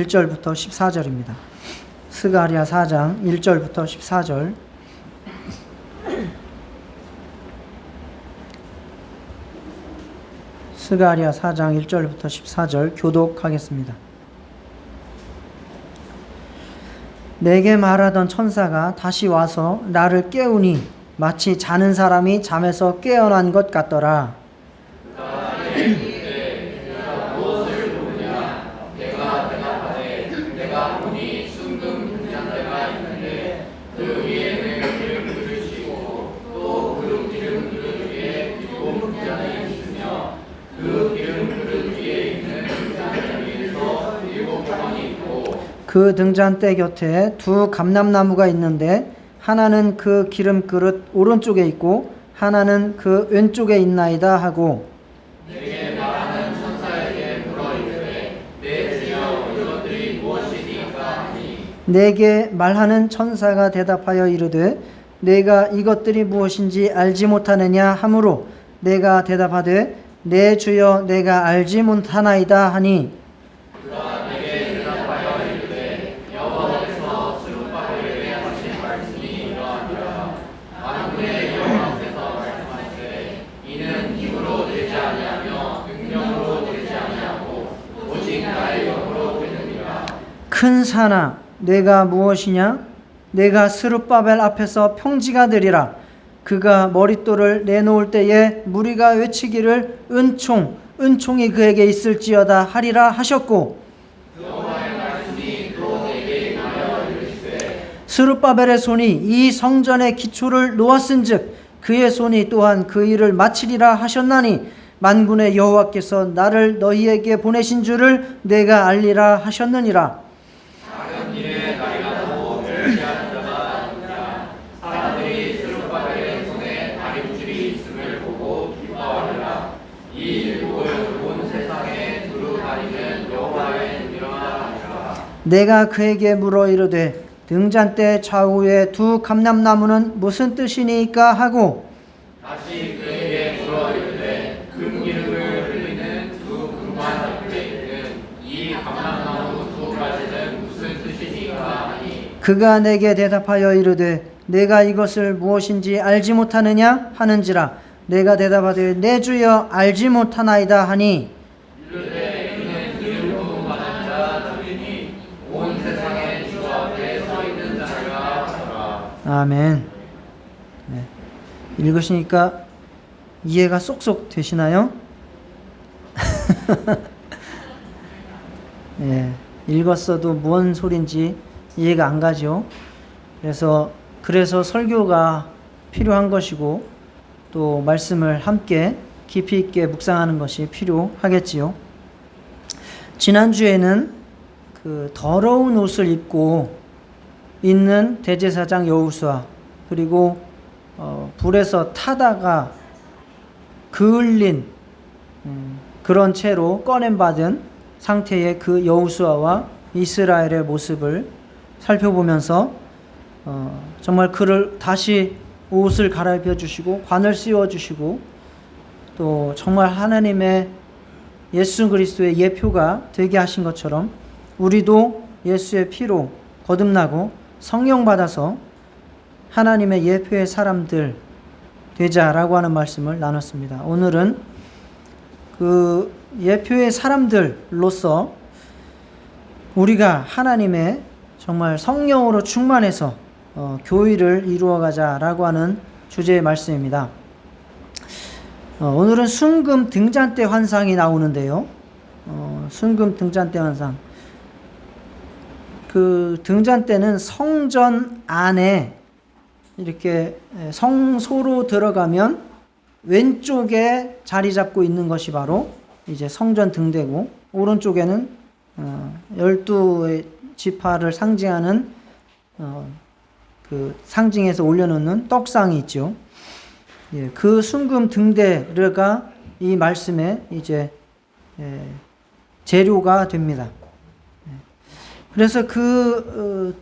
1절부터 14절입니다. 스가랴 4장 1절부터 14절. 스가랴 4장 1절부터 14절 교독하겠습니다. 내게 말하던 천사가 다시 와서 나를 깨우니 마치 자는 사람이 잠에서 깨어난 것 같더라. 그 등잔대 곁에 두 감람나무가 있는데 하나는 그 기름 그릇 오른쪽에 있고 하나는 그 왼쪽에 있나이다 하고, 내게 말하는 천사에게 물어 이르되 내 주여 이것들이 무엇이니까 하니, 내게 말하는 천사가 대답하여 이르되 내가 이것들이 무엇인지 알지 못하느냐 하므로 내가 대답하되 내 주여 내가 알지 못하나이다 하니, 그가 내게 대답하여 이르되 여호와께서 스룹바벨에게 하신 말씀이 이러하니라. 만군의 여호와께서 말씀하시되 이는 힘으로 되지 아니하며 능력으로 되지 아니하고 오직 나의 영으로 되느니라. 큰 산아 내가 무엇이냐? 내가 스룹바벨 앞에서 평지가 되리라. 그가 머릿돌을 내놓을 때에 무리가 외치기를 은총이 그에게 있을지어다 하리라 하셨고, 여호와의 말씀이 또 내게 임하여 이르시되 스룹바벨의 손이 이 성전의 기초를 놓았은즉 그의 손이 또한 그 일을 마치리라 하셨나니 만군의 여호와께서 나를 너희에게 보내신 줄을 내가 알리라 하셨느니라. 작은 일에 날이라도 멸시하는 자가 아니냐. 사람들이 스룹바벨의 손에 다림줄이 있음을 보고 기뻐하리라. 이 일복을 온 세상에 두루 다니는 여호와의 은혜라 하리라. 내가 그에게 물어 이르되 등잔대 좌우에 두 감람나무는 무슨 뜻이니까 하고, 다시 그에게 물어 이르되 금기름을 흘리는 두 금관 옆에 있는 이 감람나무 두 가지는 무슨 뜻이니까 하니, 그가 내게 대답하여 이르되 내가 이것을 무엇인지 알지 못하느냐 하는지라. 내가 대답하되 내 주여 알지 못하나이다 하니, 이르되 이는 기름 부음 받은 자 들이니 온 세상에 주 앞에 서 있는 자라 하더라. 아멘. 네. 읽으시니까 이해가 쏙쏙 되시나요? 예, 읽었어도 무슨 소린지 이해가 안 가죠. 그래서 설교가 필요한 것이고 또 말씀을 함께 깊이 있게 묵상하는 것이 필요하겠지요. 지난주에는 그 더러운 옷을 입고 있는 대제사장 여호수아, 그리고 불에서 타다가 그을린 그런 채로 꺼냄받은 상태의 그 여호수아와 이스라엘의 모습을 살펴보면서 정말 그를 다시 옷을 갈아입혀 주시고 관을 씌워 주시고 또 정말 하나님의 예수 그리스도의 예표가 되게 하신 것처럼 우리도 예수의 피로 거듭나고 성령 받아서 하나님의 예표의 사람들 되자라고 하는 말씀을 나눴습니다. 오늘은 그 예표의 사람들로서 우리가 하나님의 정말 성령으로 충만해서 교회를 이루어가자라고 하는 주제의 말씀입니다. 오늘은 순금 등잔대 환상이 나오는데요. 순금 등잔대 환상. 그 등잔대는 성전 안에 이렇게 성소로 들어가면 왼쪽에 자리 잡고 있는 것이 바로 이제 성전 등대고, 오른쪽에는 12의 지파를 상징하는 그 상징해서 올려놓는 떡상이 있죠. 예, 그 순금 등대가 이 말씀의 이제 재료가 됩니다. 그래서 그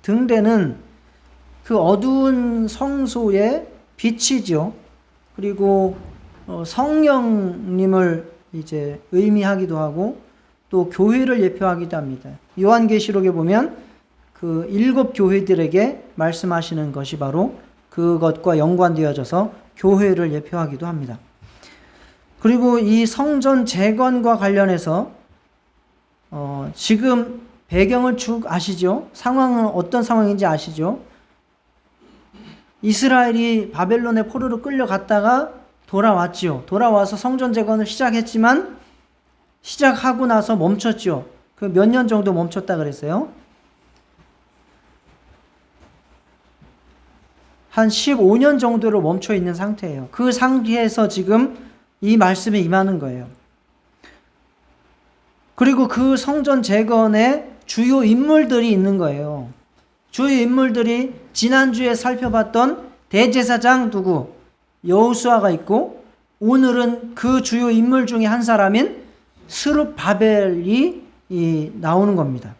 등대는 그 어두운 성소의 빛이죠. 그리고 성령님을 이제 의미하기도 하고 또 교회를 예표하기도 합니다. 요한계시록에 보면 그 7 교회들에게 말씀하시는 것이 바로 그것과 연관되어져서 교회를 예표하기도 합니다. 그리고 이 성전 재건과 관련해서 지금 배경을 쭉 아시죠? 상황은 어떤 상황인지 아시죠? 이스라엘이 바벨론의 포로로 끌려갔다가 돌아왔지요. 돌아와서 성전 재건을 시작했지만 시작하고 나서 멈췄죠. 그 몇 년 정도 멈췄다 그랬어요. 한 15년 정도로 멈춰 있는 상태예요. 그 상태에서 지금 이 말씀이 임하는 거예요. 그리고 그 성전 재건에 주요 인물들이 있는 거예요. 주요 인물들이 지난주에 살펴봤던 대제사장 누구? 여호수아가 있고, 오늘은 그 주요 인물 중에 한 사람인 스룹바벨이 나오는 겁니다.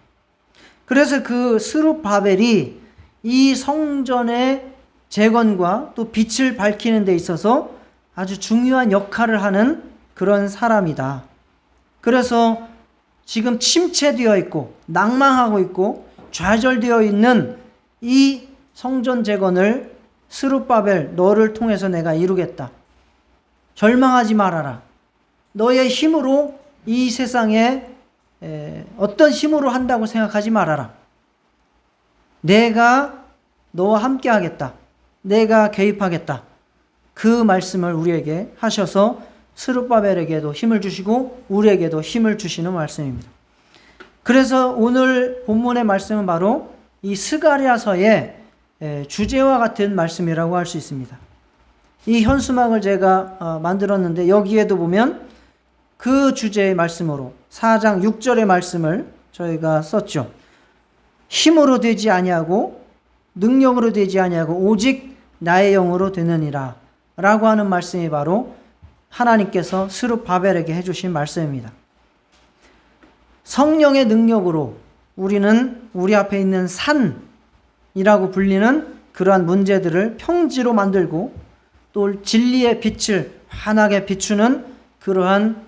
그래서 그 스룹바벨이 이 성전의 재건과 또 빛을 밝히는 데 있어서 아주 중요한 역할을 하는 그런 사람이다. 그래서 지금 침체되어 있고 낭망하고 있고 좌절되어 있는 이 성전 재건을 스룹바벨 너를 통해서 내가 이루겠다. 절망하지 말아라. 너의 힘으로 이 세상에 어떤 힘으로 한다고 생각하지 말아라. 내가 너와 함께 하겠다. 내가 개입하겠다. 그 말씀을 우리에게 하셔서 스룹바벨에게도 힘을 주시고 우리에게도 힘을 주시는 말씀입니다. 그래서 오늘 본문의 말씀은 바로 이 스가랴서의 주제와 같은 말씀이라고 할 수 있습니다. 이 현수막을 제가 만들었는데 여기에도 보면 그 주제의 말씀으로 4장 6절의 말씀을 저희가 썼죠. 힘으로 되지 아니하고 능력으로 되지 아니하고 오직 나의 영으로 되느니라 라고 하는 말씀이 바로 하나님께서 스룹바벨에게 해주신 말씀입니다. 성령의 능력으로 우리는 우리 앞에 있는 산이라고 불리는 그러한 문제들을 평지로 만들고 또 진리의 빛을 환하게 비추는 그러한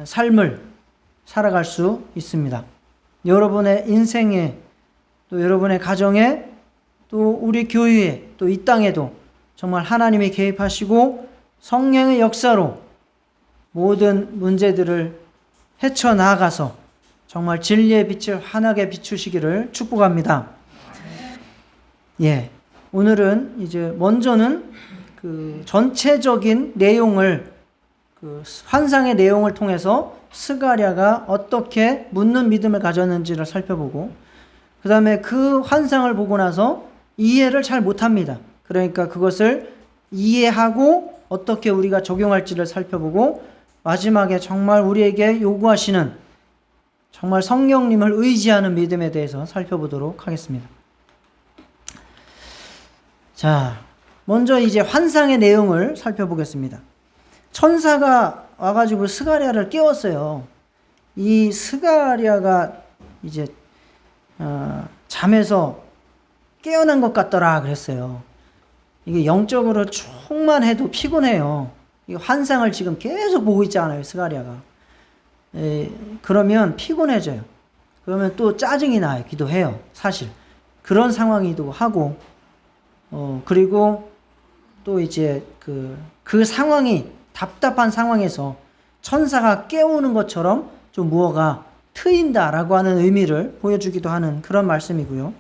삶을 살아갈 수 있습니다. 여러분의 인생에 또 여러분의 가정에 또 우리 교회에 또 이 땅에도 정말 하나님이 개입하시고 성령의 역사로 모든 문제들을 헤쳐나가서 정말 진리의 빛을 환하게 비추시기를 축복합니다. 오늘은 이제 먼저는 그 전체적인 내용을 그 환상의 내용을 통해서 스가랴가 어떻게 묻는 믿음을 가졌는지를 살펴보고 그 다음에 그 환상을 보고 나서 이해를 잘 못합니다. 그러니까 그것을 이해하고 어떻게 우리가 적용할지를 살펴보고 마지막에 정말 우리에게 요구하시는 정말 성령님을 의지하는 믿음에 대해서 살펴보도록 하겠습니다. 자, 먼저 이제 환상의 내용을 살펴보겠습니다. 천사가 와가지고 스가랴를 깨웠어요. 이 스가랴가 이제 잠에서 깨어난 것 같더라 그랬어요. 이게 영적으로 충만해도 피곤해요. 이 환상을 지금 계속 보고 있잖아요, 스가랴가. 그러면 피곤해져요. 그러면 또 짜증이 나요. 기도해요, 사실. 그런 상황이기도 하고, 그리고 또 이제 그 상황이 답답한 상황에서 천사가 깨우는 것처럼 좀 무엇가 트인다라고 하는 의미를 보여주기도 하는 그런 말씀이고요.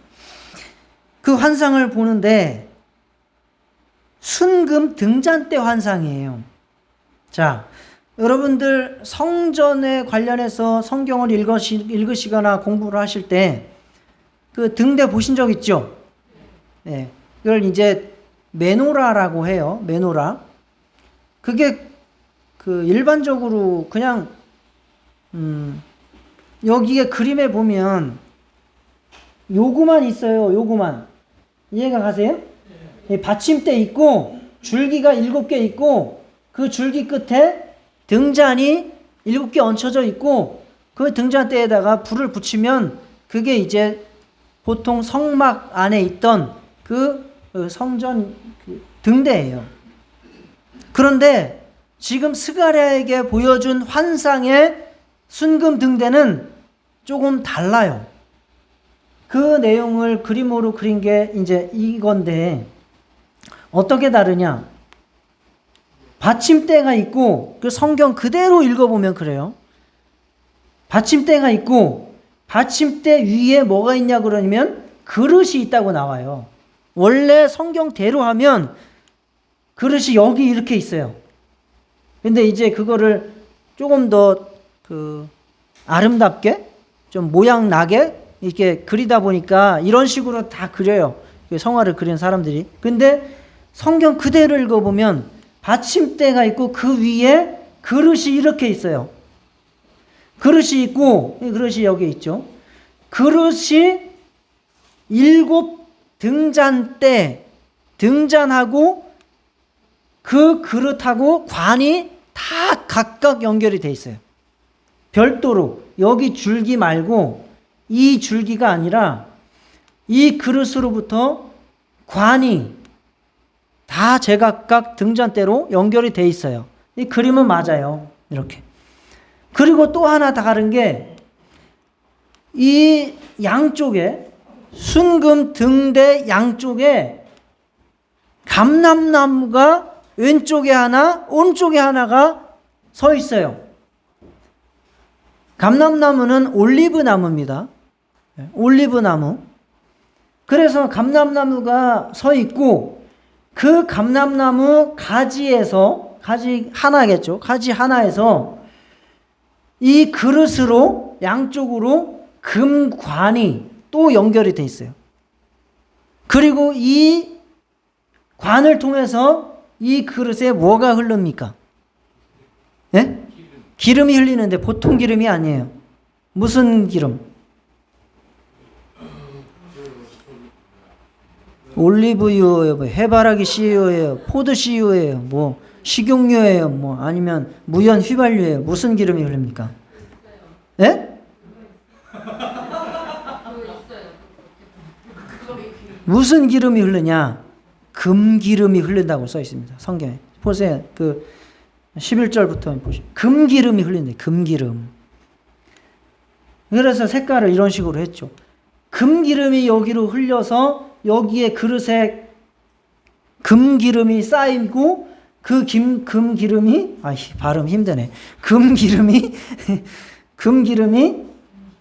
그 환상을 보는데 순금 등잔대 환상이에요. 자, 여러분들 성전에 관련해서 성경을 읽으시거나 공부를 하실 때 그 등대 보신 적 있죠? 네, 이걸 이제 메노라라고 해요. 메노라. 그게 그 일반적으로 그냥 여기에 그림에 보면 요구만 있어요. 요구만. 이해가 가세요? 네. 받침대 있고 줄기가 7개 있고 그 줄기 끝에 등잔이 7개 얹혀져 있고 그 등잔대에다가 불을 붙이면 그게 이제 보통 성막 안에 있던 그 성전 등대예요. 그런데 지금 스가랴에게 보여준 환상의 순금 등대는 조금 달라요. 그 내용을 그림으로 그린 게 이제 이건데, 어떻게 다르냐? 받침대가 있고, 그 성경 그대로 읽어보면 그래요. 받침대가 있고, 받침대 위에 뭐가 있냐 그러면 그릇이 있다고 나와요. 원래 성경대로 하면 그릇이 여기 이렇게 있어요. 근데 이제 그거를 조금 더 아름답게 좀 모양 나게 이렇게 그리다 보니까 이런 식으로 다 그려요. 성화를 그린 사람들이. 근데 성경 그대로 읽어보면 받침대가 있고 그 위에 그릇이 이렇게 있어요. 그릇이 있고, 그릇이 여기 있죠. 그릇이 7 등잔대, 등잔하고 그 그릇하고 관이 다 각각 연결이 돼 있어요. 별도로 여기 줄기 말고 이 줄기가 아니라 이 그릇으로부터 관이 다 제각각 등잔대로 연결이 돼 있어요. 이 그림은 맞아요. 이렇게. 그리고 또 하나 다른 게 이 양쪽에 순금 등대 양쪽에 감람나무가 왼쪽에 하나, 오른쪽에 하나가 서 있어요. 감람나무는 올리브나무입니다. 올리브나무. 그래서 감람나무가 서 있고 그 감람나무 가지에서, 가지 하나겠죠. 가지 하나에서 이 그릇으로 양쪽으로 금관이 또 연결이 돼 있어요. 그리고 이 관을 통해서 이 그릇에 뭐가 흐릅니까? 네? 기름이 흘리는데 보통 기름이 아니에요. 무슨 기름? 올리브유예요, 해바라기 씨유예요, 포도 씨유예요, 뭐 식용유예요, 뭐 아니면 무연 휘발유예요. 무슨 기름이 흐릅니까? 예? 무슨 기름이 흐르냐? 금기름이 흐른다고 써 있습니다. 성경에. 보세요. 그 11절부터 보시면 금기름이 흘린대. 금기름. 그래서 색깔을 이런 식으로 했죠. 금기름이 여기로 흘려서 여기에 그릇에 금기름이 쌓이고 그 금기름이 발음 힘드네. 금기름이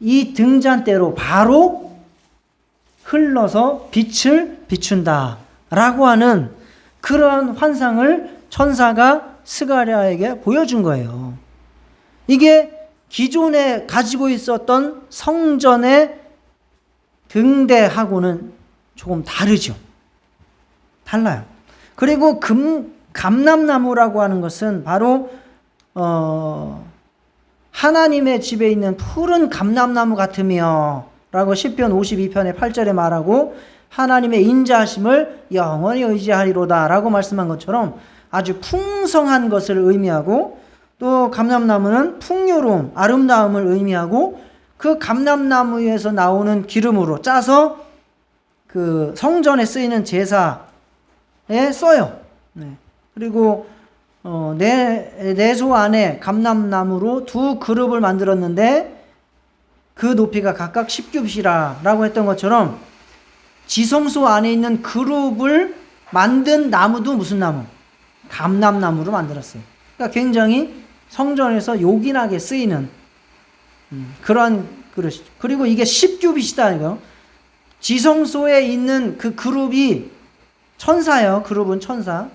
이 등잔대로 바로 흘러서 빛을 비춘다 라고 하는 그러한 환상을 천사가 스가랴에게 보여준 거예요. 이게 기존에 가지고 있었던 성전의 등대하고는 조금 다르죠. 달라요. 그리고 감람나무라고 하는 것은 바로 하나님의 집에 있는 푸른 감람나무 같으며 라고 시편 52편의 8절에 말하고 하나님의 인자하심을 영원히 의지하리로다 라고 말씀한 것처럼 아주 풍성한 것을 의미하고, 또 감람나무는 풍요로움, 아름다움을 의미하고, 그 감람나무에서 나오는 기름으로 짜서 그 성전에 쓰이는 제사에 써요. 네. 그리고 내소 안에 감람나무로 2 그룹을 만들었는데 그 높이가 각각 10규빗이라 라고 했던 것처럼 지성소 안에 있는 그룹을 만든 나무도 무슨 나무? 감람나무로 만들었어요. 그러니까 굉장히 성전에서 요긴하게 쓰이는 그러한 그릇이죠. 그리고 이게 10규빗이다 이거. 지성소에 있는 그 그룹이 천사예요. 그룹은 천사.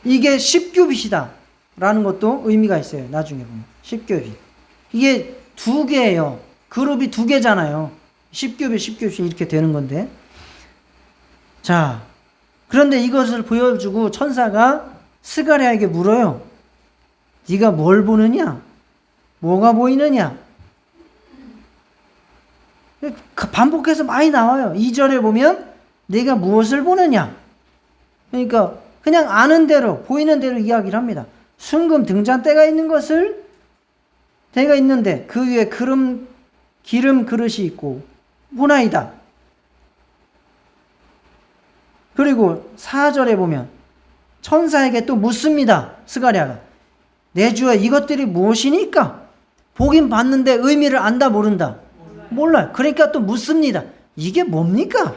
이게 10규빗이다 라는 것도 의미가 있어요. 나중에 보면 10규빗. 이게 2개예요. 그룹이 2개잖아요. 10규빗 이렇게 되는 건데. 자, 그런데 이것을 보여주고 천사가 스가랴에게 물어요. 네가 뭘 보느냐? 뭐가 보이느냐? 반복해서 많이 나와요. 2절에 보면 네가 무엇을 보느냐? 그러니까 그냥 아는 대로, 보이는 대로 이야기를 합니다. 순금 등잔대가 있는 것을 대가 있는데 그 위에 기름 그릇이 있고 문화이다. 그리고 4절에 보면 천사에게 또 묻습니다. 스가랴가. 내 주여 이것들이 무엇이니까? 보긴 봤는데 의미를 안다 모른다? 몰라요. 그러니까 또 묻습니다. 이게 뭡니까?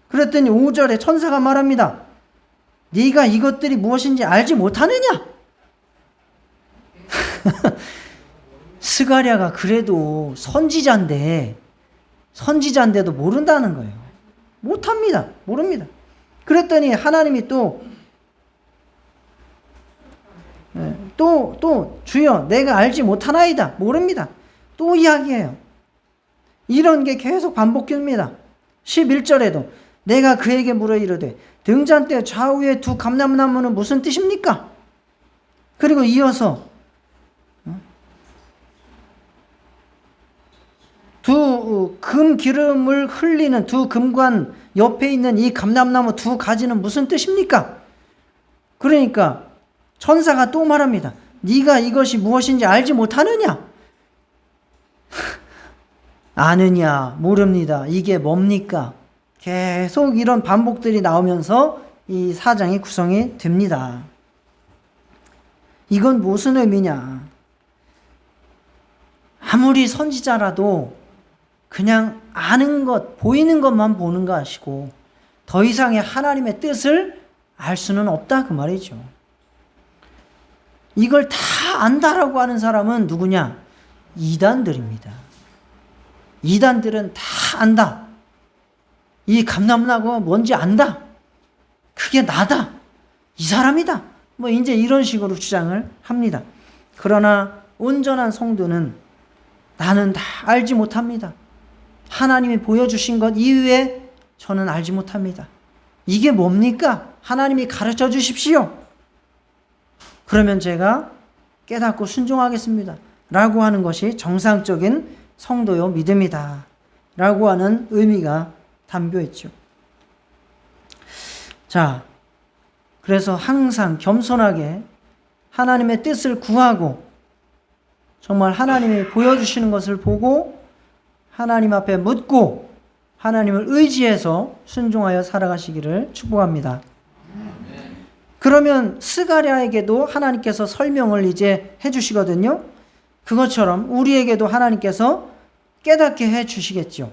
그랬더니 5절에 천사가 말합니다. 네가 이것들이 무엇인지 알지 못하느냐? 스가랴가 그래도 선지자인데도 모른다는 거예요. 못합니다. 모릅니다. 그랬더니 하나님이 또 주여 내가 알지 못하나이다. 모릅니다. 또 이야기해요. 이런 게 계속 반복됩니다. 11절에도 내가 그에게 물어 이르되 등잔대 좌우에 두 감람나무는 무슨 뜻입니까? 그리고 이어서 두 금 기름을 흘리는 두 금관 옆에 있는 이 감람나무 두 가지는 무슨 뜻입니까? 그러니까 천사가 또 말합니다. 네가 이것이 무엇인지 알지 못하느냐? 아느냐? 모릅니다. 이게 뭡니까? 계속 이런 반복들이 나오면서 이 사장이 구성이 됩니다. 이건 무슨 의미냐? 아무리 선지자라도 그냥 아는 것, 보이는 것만 보는 것이고 더 이상의 하나님의 뜻을 알 수는 없다 그 말이죠. 이걸 다 안다라고 하는 사람은 누구냐? 이단들입니다. 이단들은 다 안다. 이 감람나무가 뭔지 안다. 그게 나다. 이 사람이다. 뭐 이제 이런 식으로 주장을 합니다. 그러나 온전한 성도는 나는 다 알지 못합니다. 하나님이 보여주신 것 이외에 저는 알지 못합니다. 이게 뭡니까? 하나님이 가르쳐 주십시오. 그러면 제가 깨닫고 순종하겠습니다. 라고 하는 것이 정상적인 성도요 믿음이다. 라고 하는 의미가 담겨있죠. 자, 그래서 항상 겸손하게 하나님의 뜻을 구하고 정말 하나님이 보여주시는 것을 보고 하나님 앞에 묻고 하나님을 의지해서 순종하여 살아가시기를 축복합니다. 그러면 스가랴에게도 하나님께서 설명을 이제 해주시거든요. 그것처럼 우리에게도 하나님께서 깨닫게 해주시겠죠.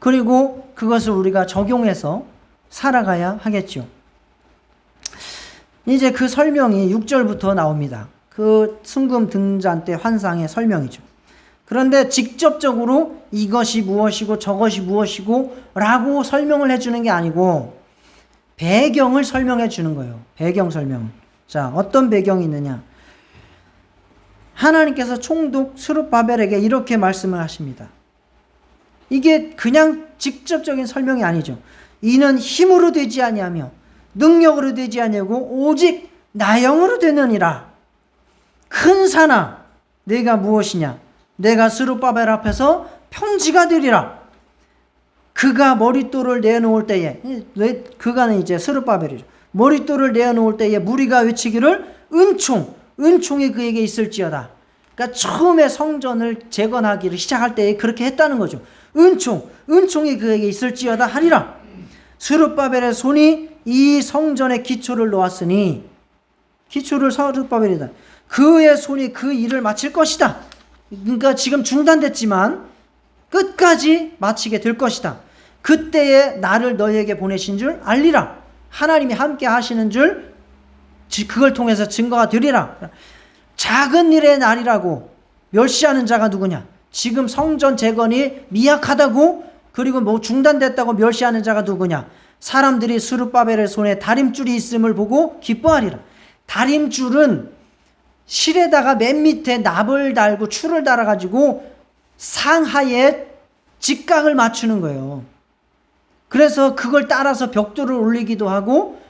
그리고 그것을 우리가 적용해서 살아가야 하겠죠. 이제 그 설명이 6절부터 나옵니다. 그 순금 등잔대 환상의 설명이죠. 그런데 직접적으로 이것이 무엇이고 저것이 무엇이고 라고 설명을 해주는 게 아니고 배경을 설명해 주는 거예요. 배경 설명. 자, 어떤 배경이 있느냐? 하나님께서 총독 스룹바벨에게 이렇게 말씀을 하십니다. 이게 그냥 직접적인 설명이 아니죠. 이는 힘으로 되지 아니하며 능력으로 되지 아니하고 오직 나 영으로 되느니라. 큰 산아 내가 무엇이냐? 내가 스룹바벨 앞에서 평지가 되리라. 그가 머릿돌을 내놓을 때에, 그가는 이제 스룹바벨이죠. 머릿돌을 내놓을 때에 무리가 외치기를 은총이 그에게 있을지어다. 그러니까 처음에 성전을 재건하기를 시작할 때에 그렇게 했다는 거죠. 은총이 그에게 있을지어다 하리라. 스룹바벨의 손이 이 성전의 기초를 놓았으니, 기초를 스룹바벨이다. 그의 손이 그 일을 마칠 것이다. 그러니까 지금 중단됐지만 끝까지 마치게 될 것이다. 그때에 나를 너희에게 보내신 줄 알리라. 하나님이 함께 하시는 줄 그걸 통해서 증거가 되리라. 작은 일의 날이라고 멸시하는 자가 누구냐? 지금 성전 재건이 미약하다고 그리고 뭐 중단됐다고 멸시하는 자가 누구냐? 사람들이 스룹바벨의 손에 다림줄이 있음을 보고 기뻐하리라. 다림줄은 실에다가 맨 밑에 납을 달고 줄을 달아가지고 상하에 직각을 맞추는 거예요. 그래서 그걸 따라서 벽돌을 올리기도 하고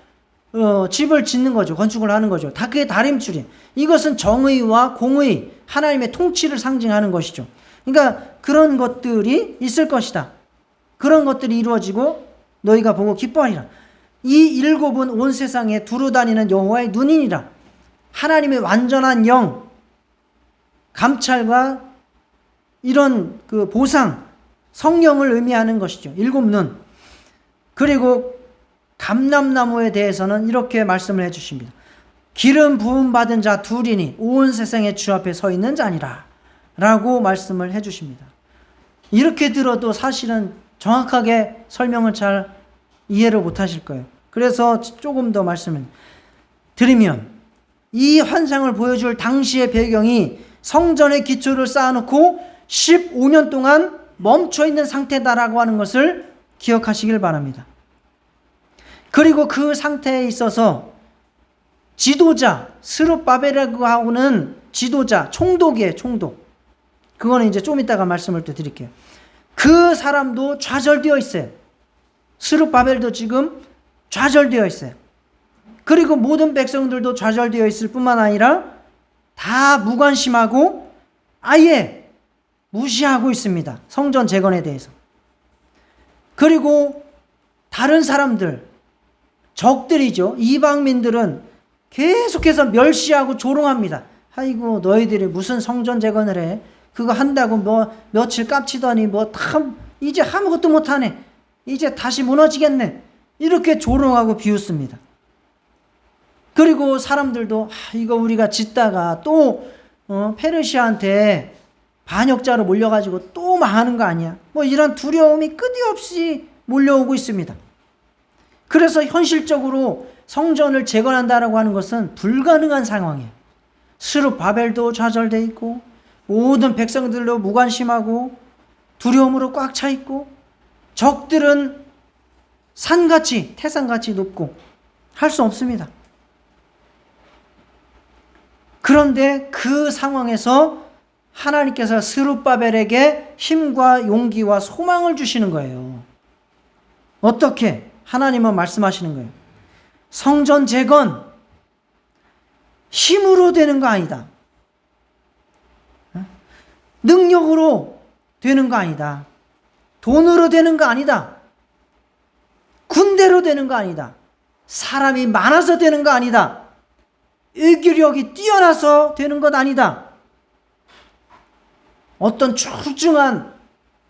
집을 짓는 거죠. 건축을 하는 거죠. 다 그게 다림줄이에요. 이것은 정의와 공의, 하나님의 통치를 상징하는 것이죠. 그러니까 그런 것들이 있을 것이다. 그런 것들이 이루어지고 너희가 보고 기뻐하리라. 이 일곱은 온 세상에 두루 다니는 여호와의 눈이니라. 하나님의 완전한 영, 감찰과 이런 그 보상, 성령을 의미하는 것이죠. 일곱 눈. 그리고 감람나무에 대해서는 이렇게 말씀을 해주십니다. 기름 부음 받은 자 둘이니 온 세상의 주 앞에 서 있는 자니라. 라고 말씀을 해 주십니다. 이렇게 들어도 사실은 정확하게 설명을 잘 이해를 못 하실 거예요. 그래서 조금 더 말씀을 드리면, 이 환상을 보여줄 당시의 배경이 성전의 기초를 쌓아놓고 15년 동안 멈춰있는 상태다라고 하는 것을 기억하시길 바랍니다. 그리고 그 상태에 있어서 지도자, 스룹바벨이라고 하고는 지도자, 총독이에요, 총독. 그거는 이제 좀 이따가 말씀을 또 드릴게요. 그 사람도 좌절되어 있어요. 스룹바벨도 지금 좌절되어 있어요. 그리고 모든 백성들도 좌절되어 있을 뿐만 아니라 다 무관심하고 아예 무시하고 있습니다. 성전 재건에 대해서. 그리고 다른 사람들, 적들이죠. 이방민들은 계속해서 멸시하고 조롱합니다. 아이고, 너희들이 무슨 성전 재건을 해? 그거 한다고 뭐 며칠 깝치더니 뭐 참 이제 아무것도 못하네. 이제 다시 무너지겠네. 이렇게 조롱하고 비웃습니다. 그리고 사람들도 이거 우리가 짓다가 또 페르시아한테 반역자로 몰려가지고 또 망하는 거 아니야? 뭐 이런 두려움이 끝없이 몰려오고 있습니다. 그래서 현실적으로 성전을 재건한다라고 하는 것은 불가능한 상황이에요. 스룹바벨도 좌절돼 있고 모든 백성들로 무관심하고 두려움으로 꽉 차 있고 적들은 산같이 태산같이 높고 할 수 없습니다. 그런데 그 상황에서 하나님께서 스룹바벨에게 힘과 용기와 소망을 주시는 거예요. 어떻게? 하나님은 말씀하시는 거예요. 성전 재건 힘으로 되는 거 아니다. 능력으로 되는 거 아니다. 돈으로 되는 거 아니다. 군대로 되는 거 아니다. 사람이 많아서 되는 거 아니다. 의기력이 뛰어나서 되는 것 아니다. 어떤 출중한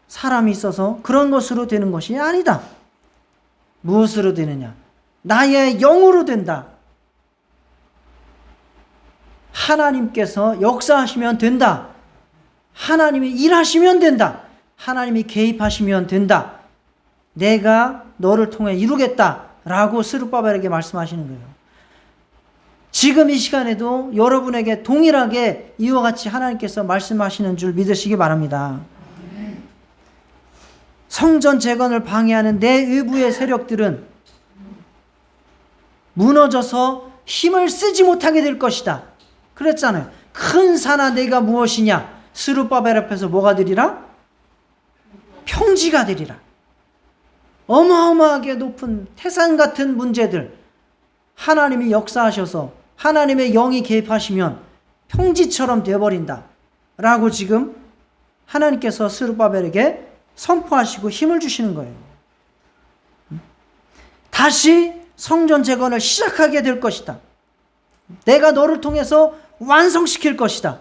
사람이 있어서 그런 것으로 되는 것이 아니다. 무엇으로 되느냐? 나의 영으로 된다. 하나님께서 역사하시면 된다. 하나님이 일하시면 된다. 하나님이 개입하시면 된다. 내가 너를 통해 이루겠다 라고 스룹바벨에게 말씀하시는 거예요. 지금 이 시간에도 여러분에게 동일하게 이와 같이 하나님께서 말씀하시는 줄 믿으시기 바랍니다. 성전 재건을 방해하는 내 외부의 세력들은 무너져서 힘을 쓰지 못하게 될 것이다. 그랬잖아요. 큰 산아 내가 무엇이냐? 스룹바벨 앞에서 뭐가 되리라? 평지가 되리라. 어마어마하게 높은 태산 같은 문제들 하나님이 역사하셔서 하나님의 영이 개입하시면 평지처럼 되어버린다 라고 지금 하나님께서 스룹바벨에게 선포하시고 힘을 주시는 거예요. 다시 성전 재건을 시작하게 될 것이다. 내가 너를 통해서 완성시킬 것이다.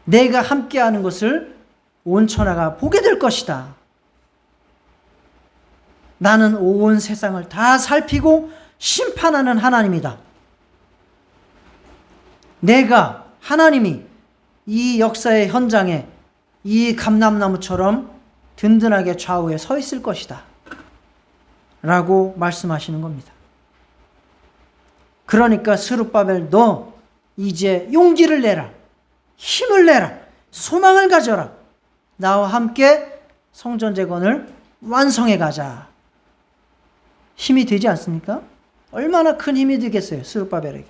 내가 함께하는 것을 온 천하가 보게 될 것이다. 나는 온 세상을 다 살피고 심판하는 하나님이다. 내가 하나님이 이 역사의 현장에 이 감람나무처럼 든든하게 좌우에 서 있을 것이다 라고 말씀하시는 겁니다. 그러니까 스룹바벨 너 이제 용기를 내라. 힘을 내라. 소망을 가져라. 나와 함께 성전 재건을 완성해 가자. 힘이 되지 않습니까? 얼마나 큰 힘이 되겠어요, 스룹바벨에게.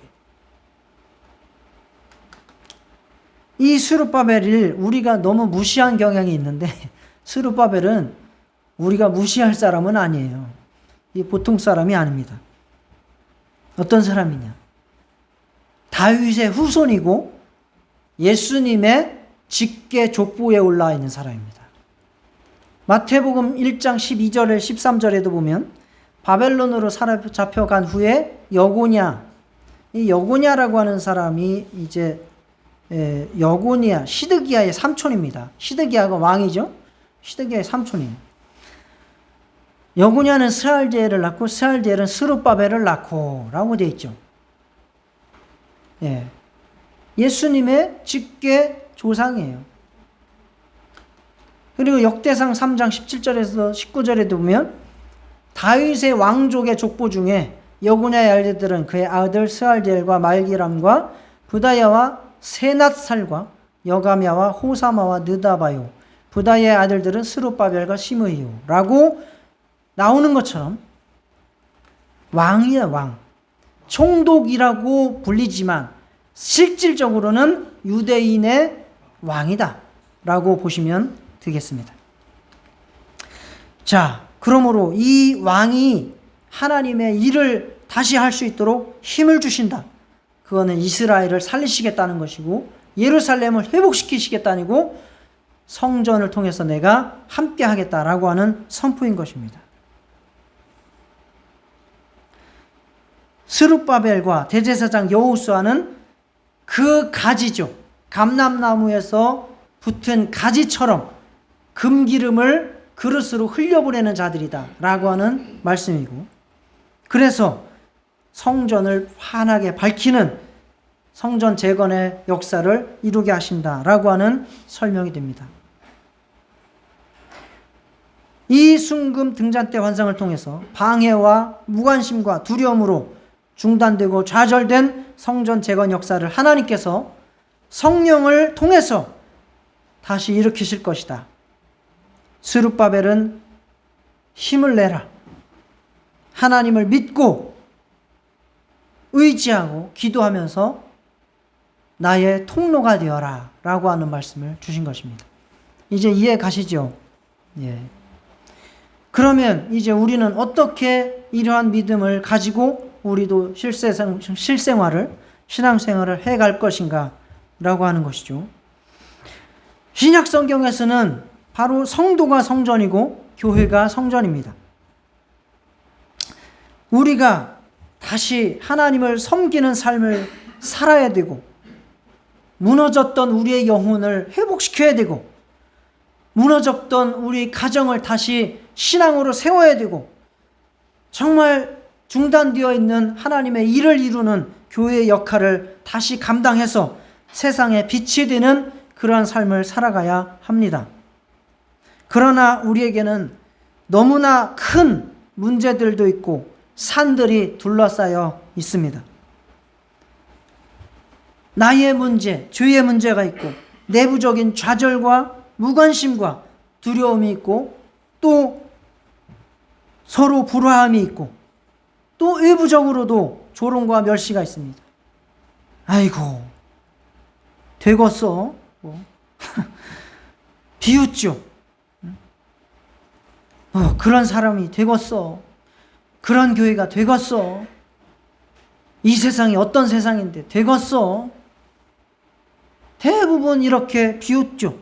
이 스룹바벨을 우리가 너무 무시한 경향이 있는데 스룹바벨은 우리가 무시할 사람은 아니에요. 이 보통 사람이 아닙니다. 어떤 사람이냐? 다윗의 후손이고 예수님의 직계 족보에 올라와 있는 사람입니다. 마태복음 1장 12절에 13절에도 보면 바벨론으로 사로잡혀간 후에 여고냐, 이 여고냐라고 하는 사람이 이제 여고니아, 시드기야의 삼촌입니다. 시드기야가 왕이죠. 시드기야의 삼촌이에요. 여고냐는 스알디엘을 낳고 스알디엘은 스룹바벨을 낳고 라고 되어 있죠. 예수님의 직계 조상이에요. 그리고 역대상 3장 17절에서 19절에도 보면 다윗의 왕족의 족보 중에 여군야의 아들들은 그의 아들 스알디엘과 말기람과 부다야와 세낫살과 여가랴와 호사마와 느다바요. 부다야의 아들들은 스룹바벨과 시므이요 라고 나오는 것처럼 왕이야, 왕. 총독이라고 불리지만 실질적으로는 유대인의 왕이다 라고 보시면 되겠습니다. 자, 그러므로 이 왕이 하나님의 일을 다시 할 수 있도록 힘을 주신다. 그거는 이스라엘을 살리시겠다는 것이고 예루살렘을 회복시키시겠다는 것이고 성전을 통해서 내가 함께 하겠다라고 하는 선포인 것입니다. 스룹바벨과 대제사장 여호수아는 그 가지죠. 감람나무에서 붙은 가지처럼 금기름을 그릇으로 흘려보내는 자들이다 라고 하는 말씀이고, 그래서 성전을 환하게 밝히는 성전 재건의 역사를 이루게 하신다라고 하는 설명이 됩니다. 이 순금 등잔대 환상을 통해서 방해와 무관심과 두려움으로 중단되고 좌절된 성전 재건 역사를 하나님께서 성령을 통해서 다시 일으키실 것이다. 스룹바벨은 힘을 내라. 하나님을 믿고 의지하고 기도하면서 나의 통로가 되어라 라고 하는 말씀을 주신 것입니다. 이제 이해 가시죠? 예. 그러면 이제 우리는 어떻게 이러한 믿음을 가지고 우리도 실생활을, 신앙생활을 해갈 것인가 라고 하는 것이죠. 신약 성경에서는 바로 성도가 성전이고 교회가 성전입니다. 우리가 다시 하나님을 섬기는 삶을 살아야 되고, 무너졌던 우리의 영혼을 회복시켜야 되고, 무너졌던 우리 가정을 다시 신앙으로 세워야 되고, 정말 중단되어 있는 하나님의 일을 이루는 교회의 역할을 다시 감당해서 세상에 빛이 되는 그러한 삶을 살아가야 합니다. 그러나 우리에게는 너무나 큰 문제들도 있고 산들이 둘러싸여 있습니다. 나의 문제, 죄의 문제가 있고 내부적인 좌절과 무관심과 두려움이 있고 또 서로 불화함이 있고 또 외부적으로도 조롱과 멸시가 있습니다. 아이고 되겠어? 비웃죠. 그런 사람이 되겠어. 그런 교회가 되겠어. 이 세상이 어떤 세상인데 되겠어. 대부분 이렇게 비웃죠.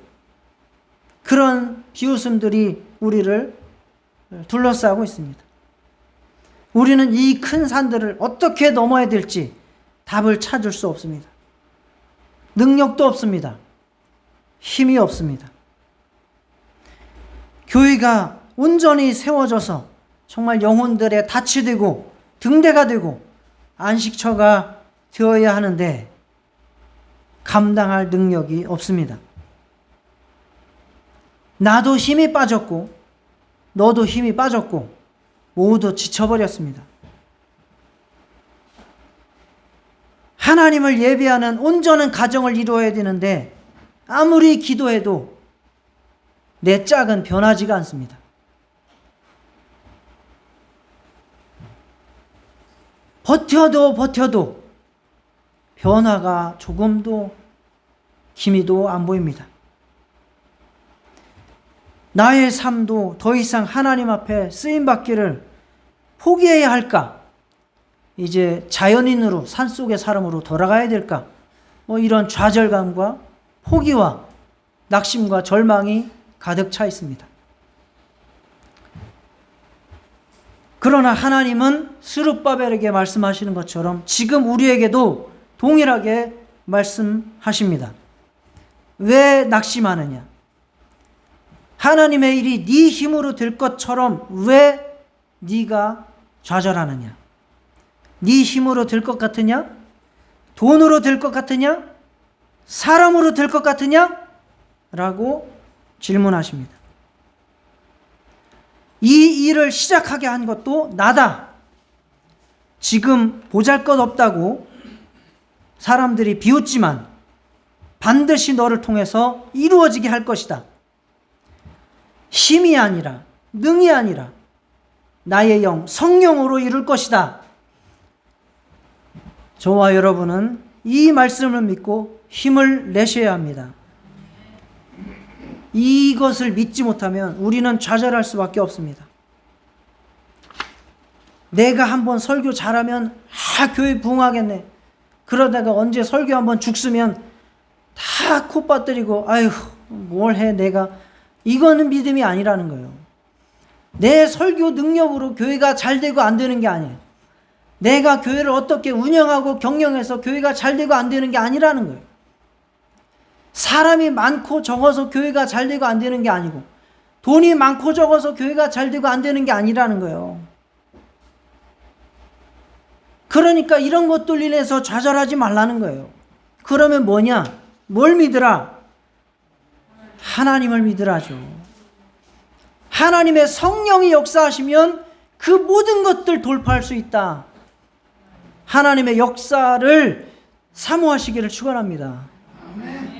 그런 비웃음들이 우리를 둘러싸고 있습니다. 우리는 이 큰 산들을 어떻게 넘어야 될지 답을 찾을 수 없습니다. 능력도 없습니다. 힘이 없습니다. 교회가 온전히 세워져서 정말 영혼들의 닻이 되고 등대가 되고 안식처가 되어야 하는데 감당할 능력이 없습니다. 나도 힘이 빠졌고 너도 힘이 빠졌고 모두 지쳐버렸습니다. 하나님을 예배하는 온전한 가정을 이루어야 되는데 아무리 기도해도 내 짝은 변하지가 않습니다. 버텨도 변화가 조금도 기미도 안 보입니다. 나의 삶도 더 이상 하나님 앞에 쓰임받기를 포기해야 할까? 이제 자연인으로 산속의 사람으로 돌아가야 될까? 이런 좌절감과 포기와 낙심과 절망이 가득 차 있습니다. 그러나 하나님은 스룹바벨에게 말씀하시는 것처럼 지금 우리에게도 동일하게 말씀하십니다. 왜 낙심하느냐? 하나님의 일이 네 힘으로 될 것처럼 왜 네가 좌절하느냐? 네 힘으로 될 것 같으냐? 돈으로 될 것 같으냐? 사람으로 될 것 같으냐? 라고 질문하십니다. 이 일을 시작하게 한 것도 나다. 지금 보잘것없다고 사람들이 비웃지만 반드시 너를 통해서 이루어지게 할 것이다. 힘이 아니라, 능이 아니라 나의 영, 성령으로 이룰 것이다. 저와 여러분은 이 말씀을 믿고 힘을 내셔야 합니다. 이것을 믿지 못하면 우리는 좌절할 수밖에 없습니다. 내가 한번 설교 잘하면 교회 부흥하겠네. 그러다가 언제 설교 한번 죽쓰면 다 콧받들이고 아유 뭘 해 내가. 이거는 믿음이 아니라는 거예요. 내 설교 능력으로 교회가 잘 되고 안 되는 게 아니에요. 내가 교회를 어떻게 운영하고 경영해서 교회가 잘 되고 안 되는 게 아니라는 거예요. 사람이 많고 적어서 교회가 잘 되고 안 되는 게 아니고 돈이 많고 적어서 교회가 잘 되고 안 되는 게 아니라는 거예요. 그러니까 이런 것들 인해서 좌절하지 말라는 거예요. 그러면 뭐냐? 뭘 믿으라? 하나님을 믿으라죠. 하나님의 성령이 역사하시면 그 모든 것들 돌파할 수 있다. 하나님의 역사를 사모하시기를 축원합니다.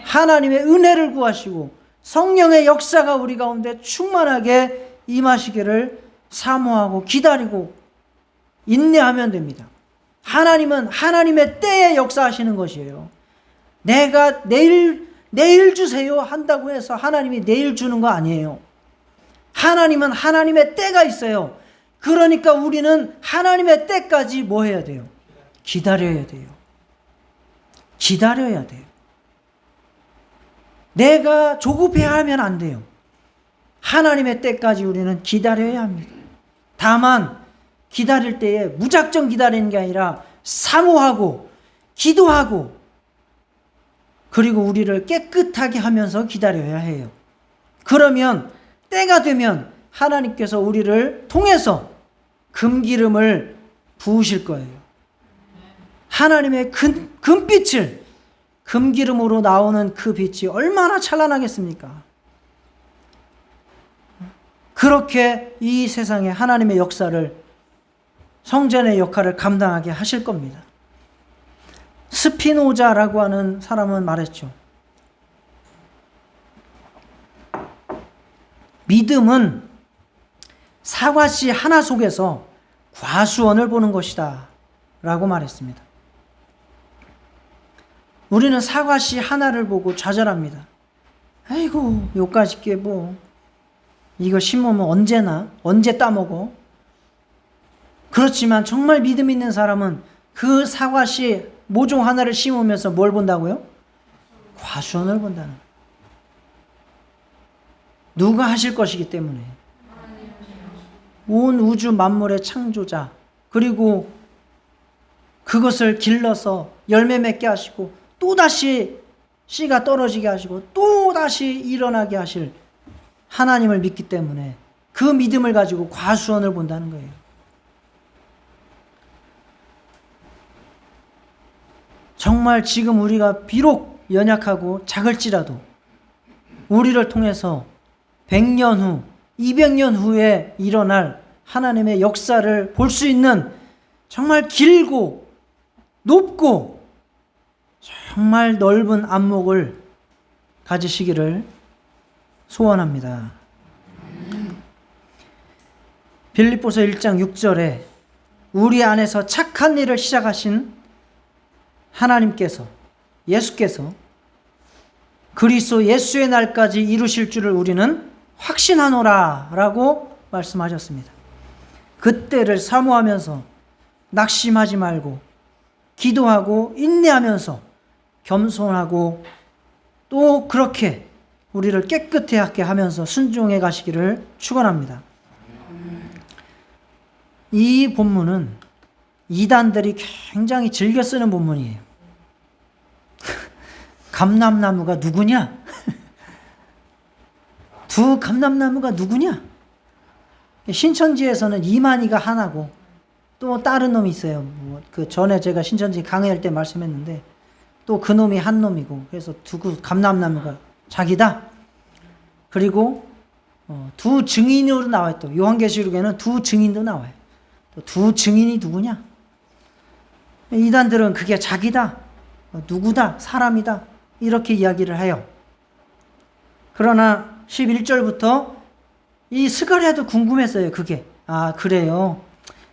하나님의 은혜를 구하시고 성령의 역사가 우리 가운데 충만하게 임하시기를 사모하고 기다리고 인내하면 됩니다. 하나님은 하나님의 때에 역사하시는 것이에요. 내가 내일 주세요 한다고 해서 하나님이 내일 주는 거 아니에요. 하나님은 하나님의 때가 있어요. 그러니까 우리는 하나님의 때까지 뭐 해야 돼요? 기다려야 돼요. 기다려야 돼요. 내가 조급해하면 안 돼요. 하나님의 때까지 우리는 기다려야 합니다. 다만 기다릴 때에 무작정 기다리는 게 아니라 사모하고 기도하고 그리고 우리를 깨끗하게 하면서 기다려야 해요. 그러면 때가 되면 하나님께서 우리를 통해서 금기름을 부으실 거예요. 하나님의 금빛을 금기름으로 나오는 그 빛이 얼마나 찬란하겠습니까? 그렇게 이 세상에 하나님의 역사를 성전의 역할을 감당하게 하실 겁니다. 스피노자라고 하는 사람은 말했죠. 믿음은 사과씨 하나 속에서 과수원을 보는 것이다 라고 말했습니다. 우리는 사과씨 하나를 보고 좌절합니다. 아이고 요까짓 게 뭐 이거 심으면 언제 따먹어. 그렇지만 정말 믿음 있는 사람은 그 사과씨 모종 하나를 심으면서 뭘 본다고요? 과수원을 본다는 거예요. 누가 하실 것이기 때문에. 온 우주 만물의 창조자, 그리고 그것을 길러서 열매 맺게 하시고 또다시 씨가 떨어지게 하시고 또다시 일어나게 하실 하나님을 믿기 때문에 그 믿음을 가지고 과수원을 본다는 거예요. 정말 지금 우리가 비록 연약하고 작을지라도 우리를 통해서 100년 후, 200년 후에 일어날 하나님의 역사를 볼 수 있는 정말 길고 높고 정말 넓은 안목을 가지시기를 소원합니다. 빌립보서 1장 6절에 우리 안에서 착한 일을 시작하신 하나님께서, 예수께서 그리스도 예수의 날까지 이루실 줄을 우리는 확신하노라 라고 말씀하셨습니다. 그때를 사모하면서 낙심하지 말고 기도하고 인내하면서 겸손하고 또 그렇게 우리를 깨끗하게 하면서 순종해 가시기를 축원합니다. 이 본문은 이단들이 굉장히 즐겨 쓰는 본문이에요. 감람나무가 누구냐? 두 감람나무가 누구냐? 신천지에서는 이만희가 하나고 또 다른 놈이 있어요. 그 전에 제가 신천지 강의할 때 말씀했는데 또 그놈이 한 놈이고, 그래서 두 감람나무가 자기다. 그리고 두 증인으로 나와요. 또 요한계시록에는 두 증인도 나와요. 또 두 증인이 누구냐? 이단들은 그게 자기다, 누구다, 사람이다, 이렇게 이야기를 해요. 그러나 11절부터 이 스가랴도 궁금했어요. 그게 그래요,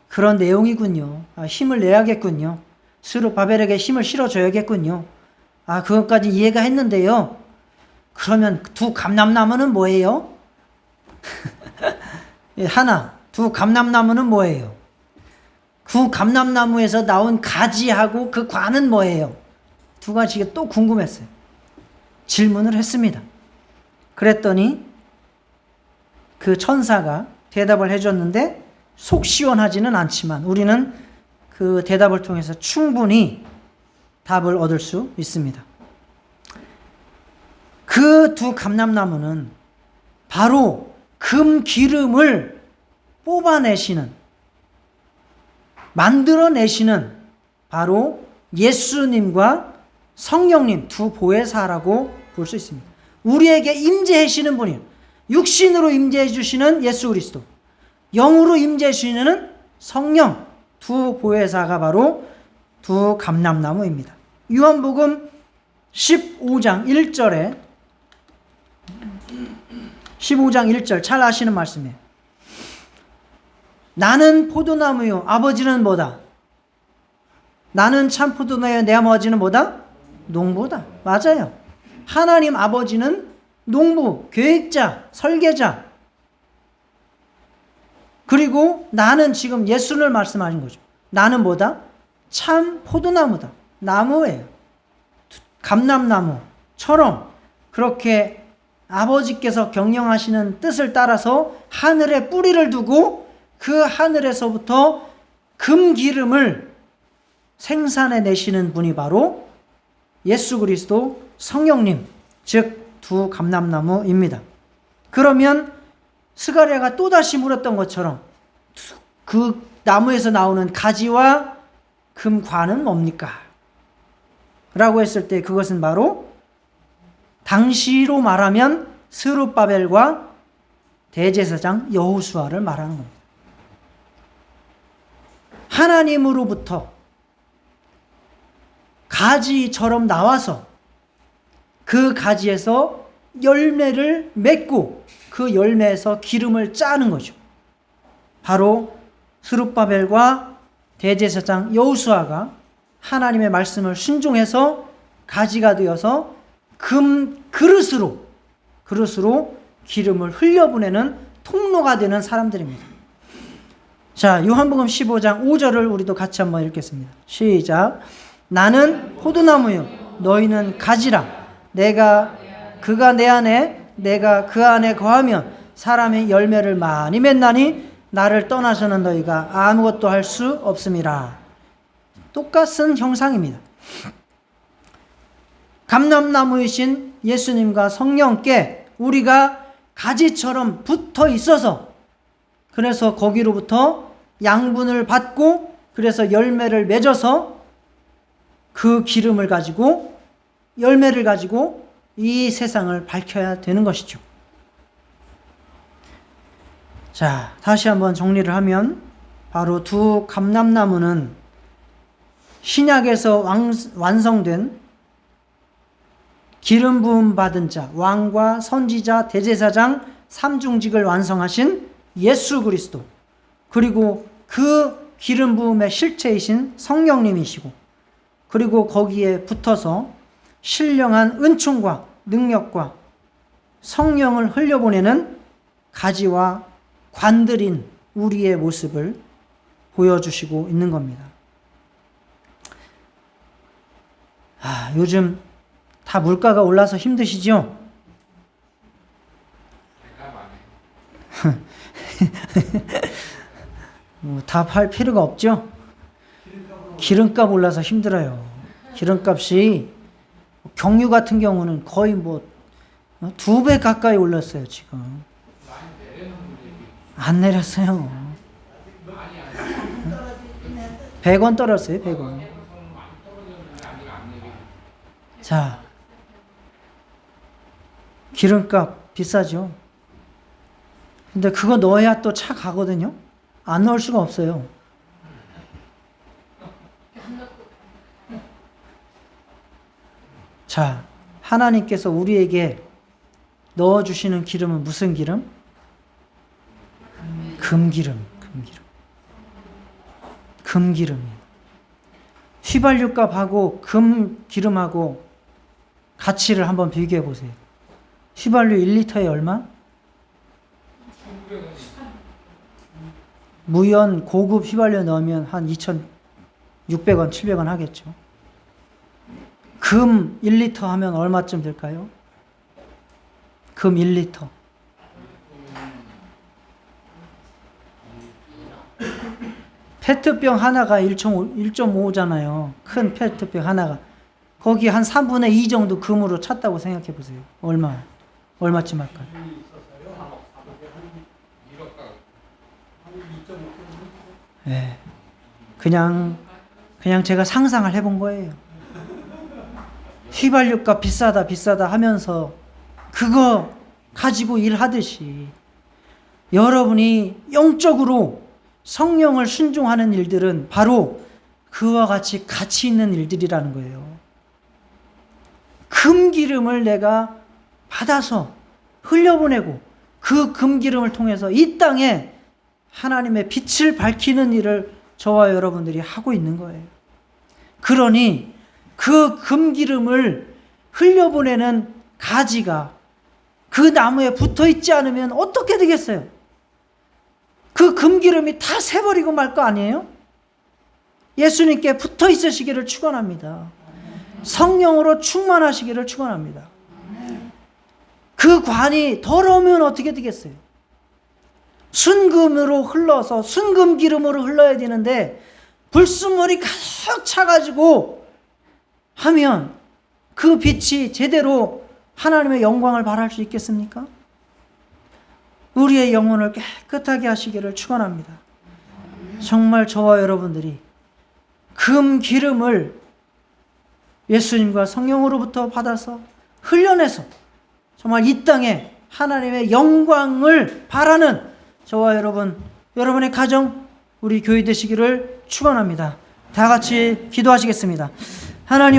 그런 내용이군요. 힘을 내야겠군요. 스룹바벨에게 힘을 실어줘야겠군요. 그것까지 이해가 했는데요. 그러면 두 감람나무는 뭐예요? 두 감람나무는 뭐예요? 그 감람나무에서 나온 가지하고 그 관은 뭐예요? 두 가지가 또 궁금했어요. 질문을 했습니다. 그랬더니 그 천사가 대답을 해줬는데 속 시원하지는 않지만 우리는 그 대답을 통해서 충분히 답을 얻을 수 있습니다. 그 두 감람나무는 바로 금 기름을 뽑아내시는, 만들어내시는 바로 예수님과 성령님 두 보혜사라고 볼 수 있습니다. 우리에게 임재하시는 분이에요. 육신으로 임재해 주시는 예수 그리스도, 영으로 임재해 주시는 성령, 두 보혜사가 바로 두 감람나무입니다. 요한복음 15장 1절 잘 아시는 말씀이에요. 나는 포도나무요, 아버지는 뭐다? 나는 참 포도나무요, 내 아버지는 뭐다? 농부다. 맞아요. 하나님 아버지는 농부, 계획자, 설계자. 그리고 나는 지금 예수를 말씀하신 거죠. 나는 뭐다? 참 포도나무다. 나무예요. 감람나무처럼 그렇게 아버지께서 경영하시는 뜻을 따라서 하늘에 뿌리를 두고 그 하늘에서부터 금기름을 생산해 내시는 분이 바로 예수 그리스도 성령님, 즉 두 감람나무입니다. 그러면 스가랴가 또다시 물었던 것처럼 그 나무에서 나오는 가지와 금관은 뭡니까? 라고 했을 때 그것은 바로 당시로 말하면 스룹바벨과 대제사장 여호수아를 말하는 겁니다. 하나님으로부터 가지처럼 나와서 그 가지에서 열매를 맺고 그 열매에서 기름을 짜는 거죠. 바로 스룹바벨과 대제사장 여호수아가 하나님의 말씀을 순종해서 가지가 되어서 금 그릇으로 기름을 흘려보내는 통로가 되는 사람들입니다. 자, 요한복음 15장 5절을 우리도 같이 한번 읽겠습니다. 시작. 나는 포도나무요, 너희는 가지라. 그가 내 안에, 내가 그 안에 거하면 사람의 열매를 많이 맺나니 나를 떠나서는 너희가 아무것도 할 수 없음이라. 똑같은 형상입니다. 감람나무이신 예수님과 성령께 우리가 가지처럼 붙어 있어서, 그래서 거기로부터 양분을 받고 그래서 열매를 맺어서 그 기름을 가지고, 열매를 가지고 이 세상을 밝혀야 되는 것이죠. 자, 다시 한번 정리를 하면 바로 두 감람나무는 신약에서 완성된 기름 부음 받은 자, 왕과 선지자, 대제사장, 삼중직을 완성하신 예수 그리스도, 그리고 그 기름 부음의 실체이신 성령님이시고, 그리고 거기에 붙어서 신령한 은총과 능력과 성령을 흘려보내는 가지와 관들인 우리의 모습을 보여주시고 있는 겁니다. 요즘 다 물가가 올라서 힘드시죠? 답할 필요가 없죠? 기름값 올라서 힘들어요. 기름값이 경유 같은 경우는 거의 2배 가까이 올랐어요, 지금. 안 내렸어요. 100원 떨었어요, 100원. 자, 기름값 비싸죠. 근데 그거 넣어야 또 차 가거든요. 안 넣을 수가 없어요. 자, 하나님께서 우리에게 넣어주시는 기름은 무슨 기름? 금기름. 금기름이에요. 휘발유값하고 금기름하고 가치를 한번 비교해 보세요. 휘발유 1리터에 얼마? 무연 고급 휘발유 넣으면 한 2,600원, 700원 하겠죠. 금 1리터 하면 얼마쯤 될까요? 금 1리터. 페트병 하나가 1.5잖아요. 큰 페트병 하나가. 거기 한 3분의 2 정도 금으로 찼다고 생각해 보세요. 얼마쯤 할까요? 네. 그냥 제가 상상을 해본 거예요. 휘발유값 비싸다 하면서 그거 가지고 일하듯이 여러분이 영적으로 성령을 순종하는 일들은 바로 그와 같이 가치 있는 일들이라는 거예요. 금기름을 내가 받아서 흘려보내고 그 금기름을 통해서 이 땅에 하나님의 빛을 밝히는 일을 저와 여러분들이 하고 있는 거예요. 그러니 그 금기름을 흘려보내는 가지가 그 나무에 붙어 있지 않으면 어떻게 되겠어요? 그 금기름이 다 새버리고 말 거 아니에요? 예수님께 붙어 있으시기를 축원합니다. 성령으로 충만하시기를 축원합니다. 그 관이 더러우면 어떻게 되겠어요? 순금으로 흘러서 순금 기름으로 흘러야 되는데 불순물이 가득 차가지고 하면 그 빛이 제대로 하나님의 영광을 발할 수 있겠습니까? 우리의 영혼을 깨끗하게 하시기를 축원합니다. 정말 저와 여러분들이 금 기름을 예수님과 성령으로부터 받아서 흘려내서 정말 이 땅에 하나님의 영광을 바라는 저와 여러분의 가정, 우리 교회 되시기를 축원합니다. 다 같이 기도하시겠습니다. 하나님